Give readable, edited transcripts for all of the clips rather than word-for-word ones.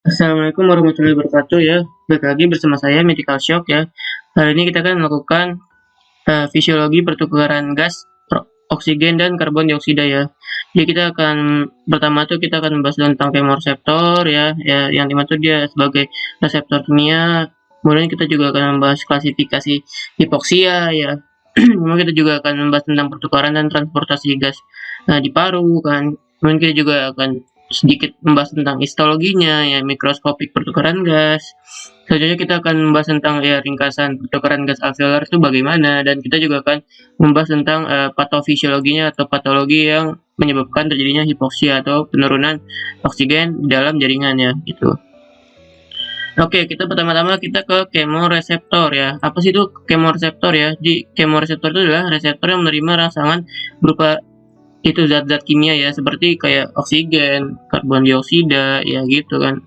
Assalamualaikum warahmatullahi wabarakatuh ya. Balik lagi bersama saya Medical Shock ya. Hari ini kita akan melakukan fisiologi pertukaran gas, oksigen dan karbon dioksida ya. Jadi kita akan pertama tuh kita akan membahas tentang kemoreseptor ya, yang dimana tuh dia sebagai reseptor kimia. Kemudian kita juga akan membahas klasifikasi hipoksia ya. Kemudian kita juga akan membahas tentang pertukaran dan transportasi gas di paru kan. Kemudian kita juga akan sedikit membahas tentang histologinya ya, mikroskopik pertukaran gas. Selanjutnya kita akan membahas tentang ya ringkasan pertukaran gas alveolar itu bagaimana, dan kita juga akan membahas tentang patofisiologinya atau patologi yang menyebabkan terjadinya hipoksia atau penurunan oksigen di dalam jaringan ya gitu. Oke, kita pertama-tama kita ke kemoreseptor ya. Apa sih itu kemoreseptor ya? Di kemoreseptor itu adalah reseptor yang menerima rangsangan berupa itu zat-zat kimia ya, seperti kayak oksigen, karbon dioksida ya gitu kan.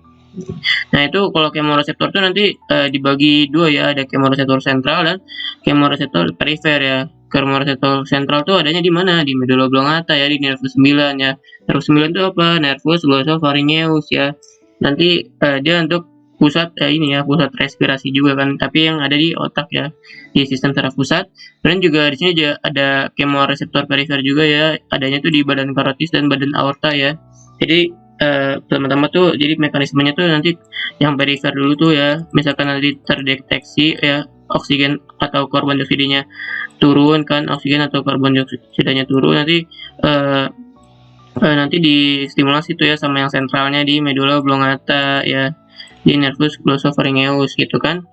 Nah, itu kalau kemoreseptor itu nanti dibagi dua ya, ada kemoreseptor sentral dan kemoreseptor perifer ya. Kemoreseptor sentral itu adanya di mana? Di medulla oblongata ya, di nervus 9 ya. Nervus 9 itu apa? Nervus glossopharyngeus ya. Nanti dia untuk pusat ini ya, pusat respirasi juga kan, tapi yang ada di otak ya, di sistem saraf pusat. Dan juga di sini ada kemoreseptor perifer juga ya, adanya tuh di badan karotis dan badan aorta ya. Jadi pertama-tama tuh jadi mekanismenya tuh nanti yang perifer dulu tuh ya, misalkan nanti terdeteksi ya oksigen atau karbon dioksidanya turun kan, oksigen atau karbon dioksidanya turun, nanti nanti distimulasi tuh ya sama yang sentralnya di medulla oblongata ya, di nervus glossopharyngeus gitu kan.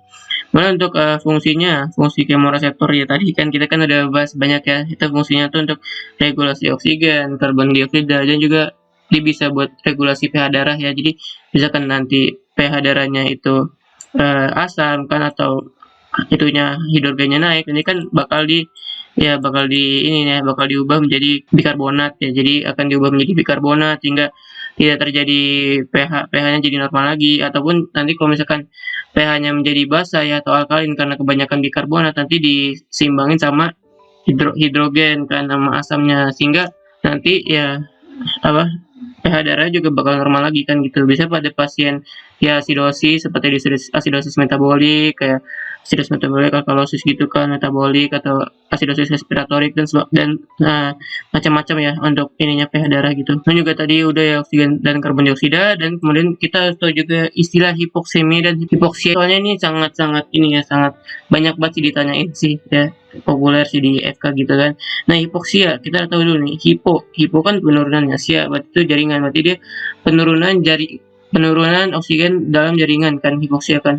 Kemudian untuk fungsi kemoreseptor ya, tadi kan kita kan udah bahas banyak ya, itu fungsinya tuh untuk regulasi oksigen, karbon dioksida, dan juga dia bisa buat regulasi pH darah ya. Jadi misalkan nanti pH darahnya itu asam kan, atau itunya hidrogennya naik, ini kan bakal diubah menjadi bikarbonat ya. Jadi akan diubah menjadi bikarbonat sehingga tidak terjadi pH-nya jadi normal lagi, ataupun nanti kalau misalkan pH-nya menjadi basa ya atau alkalin karena kebanyakan bikarbonat, nanti disimbangin sama hidrogen kan sama asamnya, sehingga nanti ya apa pH darah juga bakal normal lagi kan gitu. Bisa pada pasien ya asidosis, seperti asidosis metabolik kayak asidosis metabolik, alkalosis gitu kan, metabolik atau asidosis respiratorik dan macam-macam ya untuk ininya pH darah gitu. Dan juga tadi udah ya oksigen dan karbon dioksida, dan kemudian kita tahu juga istilah hipoksemia dan hipoksia. Soalnya ini sangat-sangat ini ya, sangat banyak banget sih ditanyain sih ya, populer sih di FK gitu kan. Nah, hipoksia kita tahu dulu nih, hipo kan penurunannya, sia berarti itu jaringan, berarti dia penurunan oksigen dalam jaringan kan, hipoksia kan.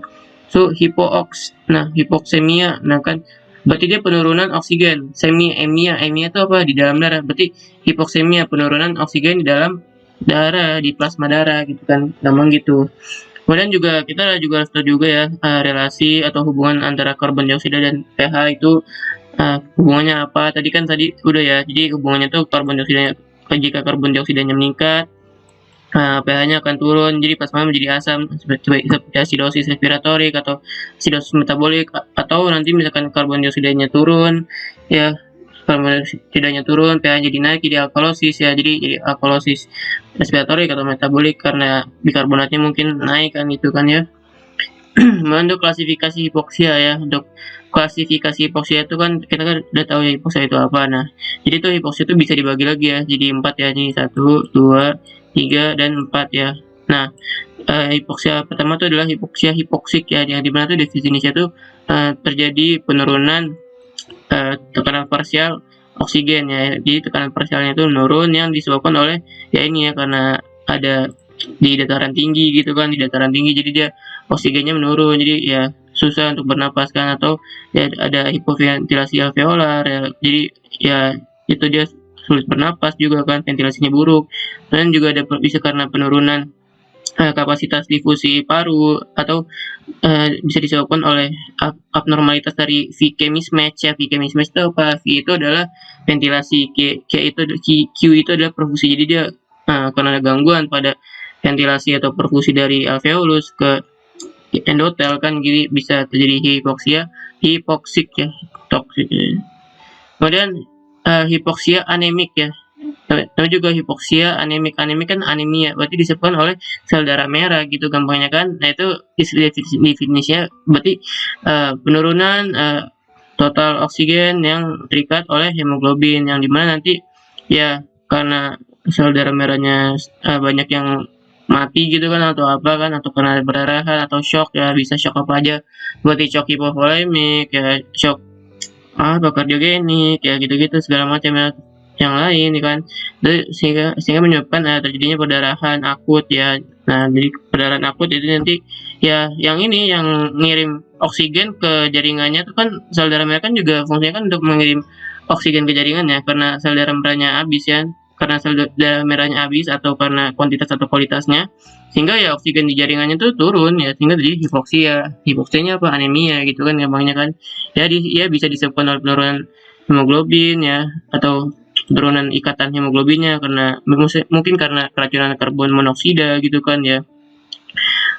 So hipooks, nah hipoksemia, nah kan berarti dia penurunan oksigen. Emia itu apa? Di dalam darah. Berarti hipoksemia, penurunan oksigen di dalam darah, di plasma darah gitu kan, gampang gitu. Kemudian juga kita juga harus tahu juga ya relasi atau hubungan antara karbon dioksida dan pH itu hubungannya apa. Tadi udah ya, jadi hubungannya tuh jika karbon dioksidanya meningkat, pH-nya akan turun, jadi plasma menjadi asam seperti asidosis respiratorik atau asidosis metabolik, atau nanti misalkan karbon dioksidanya turun ya, karbon dioksidanya turun, pH jadi naik, jadi alkalosis ya, jadi alkalosis respiratorik atau metabolik karena bikarbonatnya mungkin naik kan gitu kan ya. Untuk klasifikasi hipoksia ya, untuk klasifikasi hipoksia itu kan kita kan udah tahu ya hipoksia itu apa. Nah, jadi tuh hipoksia itu bisa dibagi lagi ya, jadi 4 ya, jadi 1, 2, 3, dan 4 ya. Nah, hipoksia pertama itu adalah hipoksia hipoksik ya, yang dimana tuh definisinya tuh terjadi penurunan tekanan parsial oksigen ya. Jadi tekanan parsialnya itu menurun yang disebabkan oleh ya ini ya, karena ada di dataran tinggi gitu kan, di dataran tinggi jadi dia oksigennya menurun, jadi ya susah untuk bernapas kan, atau ya ada hipoventilasi alveolar ya, jadi ya itu dia sulit bernapas juga kan, ventilasinya buruk. Dan juga bisa karena penurunan kapasitas difusi paru, atau bisa disebabkan oleh abnormalitas dari VK mismatch ya. VK mismatch itu apa? V itu adalah ventilasi, Q itu adalah perfusi. Jadi dia karena ada gangguan pada ventilasi atau perfusi dari alveolus ke endotel kan, jadi bisa terjadi hipoksik ya, toksik. Kemudian hipoksia anemik ya. namanya juga hipoksia anemik. Anemik kan anemia, berarti disebabkan oleh sel darah merah gitu gampangnya kan. Nah itu definisinya berarti penurunan total oksigen yang terikat oleh hemoglobin, yang dimana nanti ya karena sel darah merahnya banyak yang mati gitu kan, atau apa kan, atau karena perdarahan atau shock ya, bisa shock apa aja, berarti shock hipovolemik ya, shock kardiogenik ya, gitu-gitu segala macam ya, yang lain ya kan. Sehingga menyebabkan terjadinya perdarahan akut ya. Nah, jadi perdarahan akut itu nanti ya yang ini yang ngirim oksigen ke jaringannya itu kan, sel darah merah kan juga fungsinya kan untuk mengirim oksigen ke jaringannya, karena sel darah merahnya habis ya. Karena sel darah merahnya habis atau karena kuantitas atau kualitasnya, sehingga ya oksigen di jaringannya tuh turun ya, sehingga jadi hipoksia. Hipoksianya apa? Anemia gitu kan gampangnya kan. Ya, ya bisa disebabkan oleh penurunan hemoglobin ya, atau penurunan ikatan hemoglobinnya karena mungkin karena keracunan karbon monoksida gitu kan ya.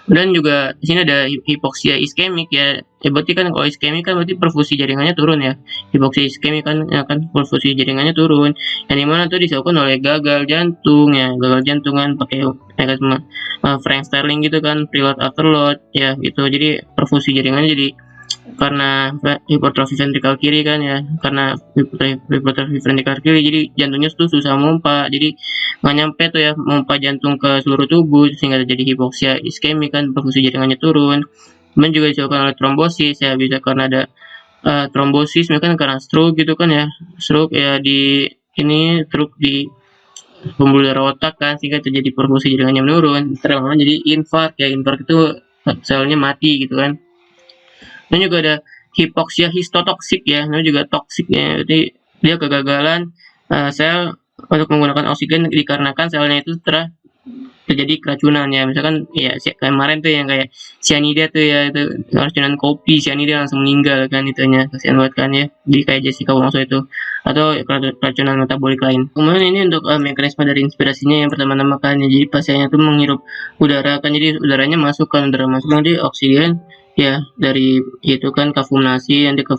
Dan juga di sini ada hipoksia iskemik ya. Ya berarti kan kalau iskemik kan berarti perfusi jaringannya turun ya. Hipoksia iskemik kan ya kan perfusi jaringannya turun. Yang dimana tuh disebabkan oleh gagal jantung ya. Gagal jantung kan pakai mekanisme Frank Starling gitu kan, preload afterload ya gitu. Jadi perfusi jaringannya jadi karena hipertrofi ventrikal kiri kan ya, karena hipertrofi ventrikal kiri jadi jantungnya tuh susah mompa, jadi nggak nyampe tuh ya mompa jantung ke seluruh tubuh, sehingga terjadi hipoksia iskemik kan, perfusi jaringannya turun. Kemudian juga disebabkan oleh trombosis ya, bisa karena ada trombosis misalkan karena stroke gitu kan ya, stroke ya di ini stroke di pembuluh darah otak kan, sehingga terjadi perfusi jaringannya menurun, terlama jadi infark ya. Infark itu selnya mati gitu kan. Dan juga ada hipoksia histotoksik ya, namanya juga toksik ya, jadi dia kegagalan sel untuk menggunakan oksigen dikarenakan selnya itu telah terjadi keracunan ya, misalkan ya kemarin tuh yang kayak cyanida tuh ya, itu keracunan kopi cyanida langsung meninggal kan, itunya kasihan banget kan ya, jadi kayak Jessica Wongso itu, atau keracunan metabolik lain. Kemudian ini untuk mekanisme dari inspirasinya, yang pertama-tama kan ya, jadi pasiennya tuh menghirup udara kan, jadi udaranya masuk kan, udara masuk nanti oksigen ya dari itu kan kafumnasi nanti ke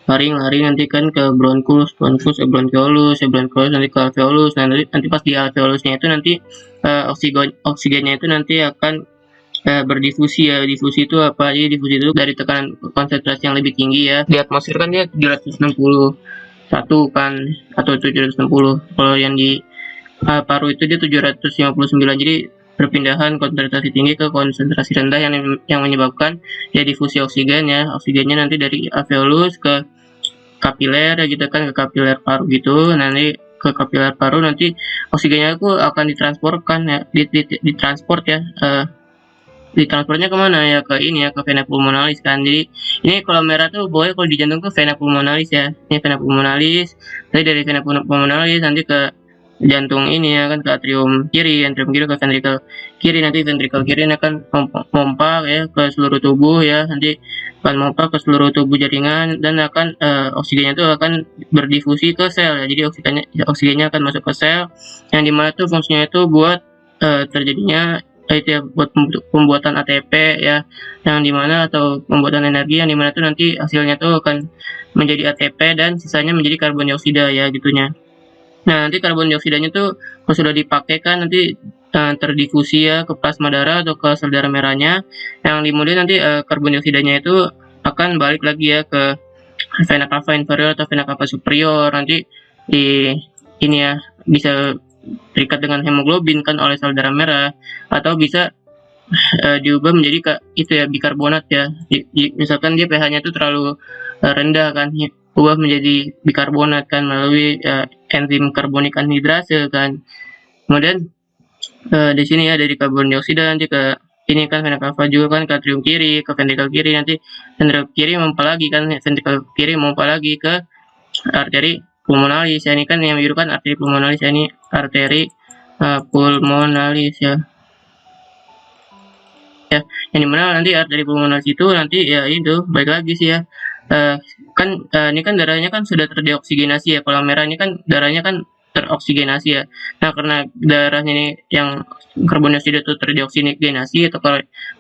lari nanti kan ke bronkus bronkiolus nanti ke alveolus. Nah, nanti pas di alveolusnya itu nanti oksigennya itu nanti akan berdifusi ya. Difusi itu apa? Jadi difusi itu dari tekanan konsentrasi yang lebih tinggi ya. Di atmosfer kan dia 761 kan, atau 760. Kalau yang di paru itu dia 759. Jadi perpindahan konsentrasi tinggi ke konsentrasi rendah yang menyebabkan ya difusi oksigen ya. Oksigennya nanti dari alveolus ke kapiler ya gitu kan, ke kapiler paru gitu. Nanti ke kapiler paru nanti oksigennya itu akan ditransportkan ya, ditransport ya. Ditransportnya kemana ya, ke ini ya, ke vena pulmonalis kan. Jadi ini kalau merah tuh boleh kalau di jantung tuh vena pulmonalis ya, ini vena pulmonalis. Jadi dari vena pulmonalis nanti ke jantung ini ya kan, ke atrium kiri ke ventrikel kiri. Nanti ventrikel kiri ini akan pompa ya ke seluruh tubuh ya, nanti akan pompa ke seluruh tubuh jaringan, dan akan oksigennya itu akan berdifusi ke sel ya. Jadi oksigennya akan masuk ke sel, yang dimana tuh fungsinya itu buat terjadinya itu ya, buat pembuatan ATP ya, yang dimana atau pembuatan energi, yang dimana tuh nanti hasilnya tuh akan menjadi ATP dan sisanya menjadi karbon dioksida ya gitunya. Nah, nanti karbon dioksidanya tuh kalau sudah dipakai kan nanti terdifusi ya ke plasma darah atau ke sel darah merahnya, yang kemudian nanti karbon dioksidanya itu akan balik lagi ya ke vena cava inferior atau vena cava superior. Nanti di ini ya bisa terikat dengan hemoglobin kan oleh sel darah merah, atau bisa diubah menjadi itu ya bikarbonat ya. Misalkan dia pH-nya itu terlalu rendah kan, ubah menjadi bikarbonat kan melalui enzim karbonik anhidrase kan. Kemudian di sini ya dari karbon dioksida nanti ke ini kan vena cava juga kan, ke atrium kiri, ke ventrikel kiri, nanti ventrikel kiri memompa lagi kan, ventrikel kiri memompa lagi ke arteri pulmonalis ya. Ini kan yang biru kan arteri pulmonalis ya, ini arteri pulmonalis ya. Ya, yang dimana nanti arteri pulmonalis itu nanti ya itu baik lagi sih ya. Kan ini kan darahnya kan sudah terdioksigenasi ya. Kalau merah ini kan darahnya kan teroksigenasi ya. Nah, karena darahnya ini yang karbon dioksida itu terdioksigenasi, atau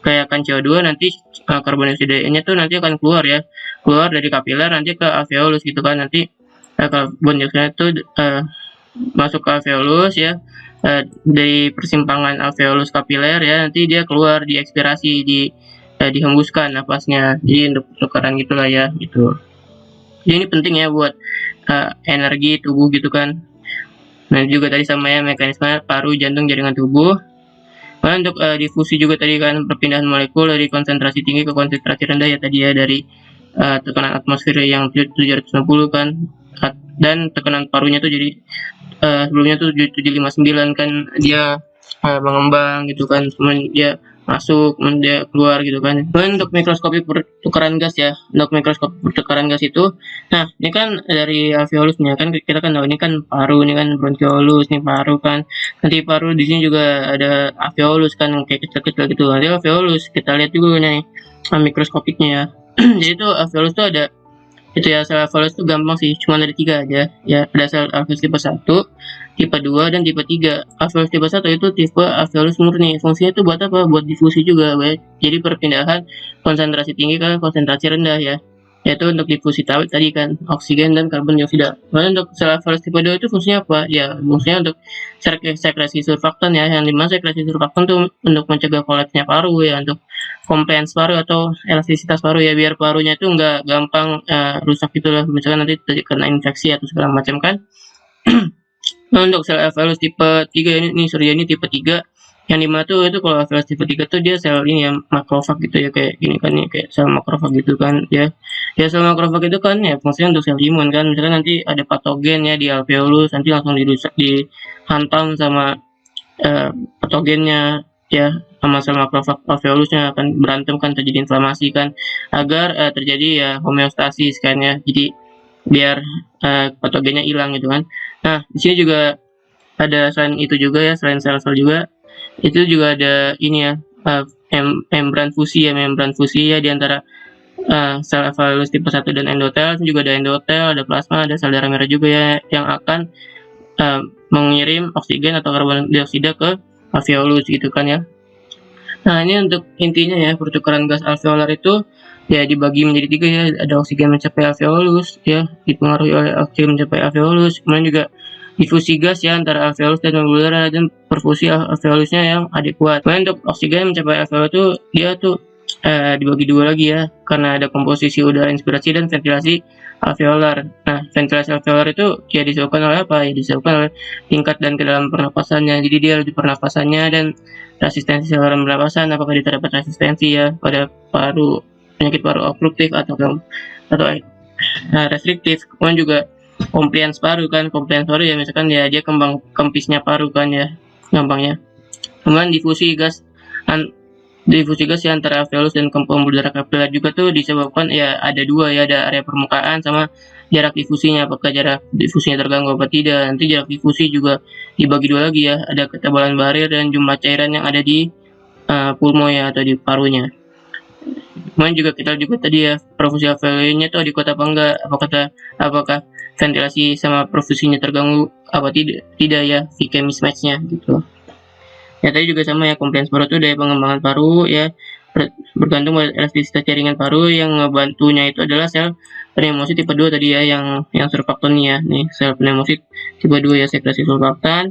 kayak kan CO2, nanti karbon dioksidanya tuh nanti akan keluar ya. Keluar dari kapiler nanti ke alveolus gitu kan. Nanti karbon dioksida itu masuk ke alveolus ya, dari persimpangan alveolus kapiler ya, nanti dia keluar di ekspirasi, dihembuskan napasnya, jadi untuk tukaran gitulah ya gitu. Jadi ini penting ya buat energi tubuh gitu kan. Nah juga tadi sama ya mekanisme paru, jantung, jaringan tubuh. Nah untuk difusi juga tadi kan perpindahan molekul dari konsentrasi tinggi ke konsentrasi rendah ya tadi ya, dari tekanan atmosfer yang 760 kan, dan tekanan parunya tuh jadi sebelumnya tuh 759 kan, dia mengembang gitu kan, kemudian dia masuk, kemudian dia keluar gitu kan. Kemudian untuk mikroskopi pertukaran gas ya, untuk mikroskopi pertukaran gas itu, nah ini kan dari alveolusnya kan kita kan tahu ini kan paru, ini kan bronchiolus, ini paru kan. Nanti paru di sini juga ada alveolus kan, kayak kecil-kecil gitu. Nanti alveolus kita lihat juga nih mikroskopiknya ya. Jadi tuh alveolus tuh ada itu ya, sel alveolus itu gampang sih, cuma ada 3 aja ya. Ada sel alveolus tipe 1, tipe 2, dan tipe 3. Alveolus tipe 1 itu tipe alveolus murni. Fungsinya itu buat apa? Buat difusi juga, jadi perpindahan konsentrasi tinggi ke konsentrasi rendah ya. Yaitu untuk difusi tadi kan, oksigen dan karbon dioksida. Kemudian untuk sel alveolus tipe 2 itu fungsinya apa? Ya, fungsinya untuk sekresi surfaktan ya, yang dimana sekresi surfaktan tuh untuk mencegah kolapsnya paru ya, untuk compliance paru atau elastisitas paru ya, biar parunya itu nggak gampang rusak gitu lah, misalkan nanti kena infeksi atau segala macam kan. Nah, untuk sel alveolus tipe 3 ini tipe 3, yang dimana tuh itu kalau alveolus tipe 3 tuh dia sel ini ya, makrofag gitu ya, kayak gini kan nih, kayak sel makrofag gitu kan ya. Ya sel makrofag itu kan ya fungsinya untuk sel imun kan, misalkan nanti ada patogen ya di alveolus, nanti langsung dirusak, dihantam sama patogennya ya, sama sel makrofag alveolusnya akan berantem kan, terjadi inflamasi kan, agar terjadi ya homeostasis kan ya, jadi biar patogennya hilang gitu kan. Nah di sini juga ada, selain itu juga ya, selain sel-sel juga, itu juga ada ini ya, membran fusi ya di antara sel alveolus tipe 1 dan endotel. Juga ada endotel, ada plasma, ada sel darah merah juga ya, yang akan mengirim oksigen atau karbon dioksida ke alveolus gitu kan ya. Nah ini untuk intinya ya, pertukaran gas alveolar itu ya dibagi menjadi 3 ya, ada oksigen mencapai alveolus ya, dipengaruhi oleh oksigen mencapai alveolus, kemudian juga difusi gas ya antara alveolus dan pembuluh darah, dan perfusi alveolusnya yang adekuat. Kemudian untuk oksigen mencapai alveolus itu dia tuh dibagi 2 lagi ya, karena ada komposisi udara inspirasi dan ventilasi alveolar. Nah ventilasi alveolar itu ya disebabkan oleh apa? Ya disebabkan oleh tingkat dan kedalaman pernapasannya. Jadi dia di pernapasannya dan resistensi saluran pernapasan, apakah dia terdapat resistensi ya pada paru, penyakit paru obstruktif atau restriktif. Kemudian juga compliance paru kan, compliance paru ya misalkan ya dia kempisnya paru kan ya, gampangnya. Kemudian difusi gas ya antara alveolus dan pembuluh darah kapiler juga tuh disebabkan ya ada 2 ya, ada area permukaan sama jarak difusinya, apakah jarak difusinya terganggu apa tidak. Nanti jarak difusi juga dibagi 2 lagi ya, ada ketebalan barir dan jumlah cairan yang ada di pulmo ya, atau di parunya. Kemudian juga kita juga tadi ya, perfusi alveolnya tuh adekuat apa enggak, apakah ventilasi sama perfusinya terganggu apa tidak ya, VK mismatch-nya gitu. Ya tadi juga sama ya, compliance paru itu daya pengembangan paru ya, bergantung pada elastisitas jaringan paru. Yang ngebantunya itu adalah sel pneumosit tipe 2 tadi ya, yang surfaktan ya. Nih sel pneumosit tipe 2 ya, sekresi surfaktan.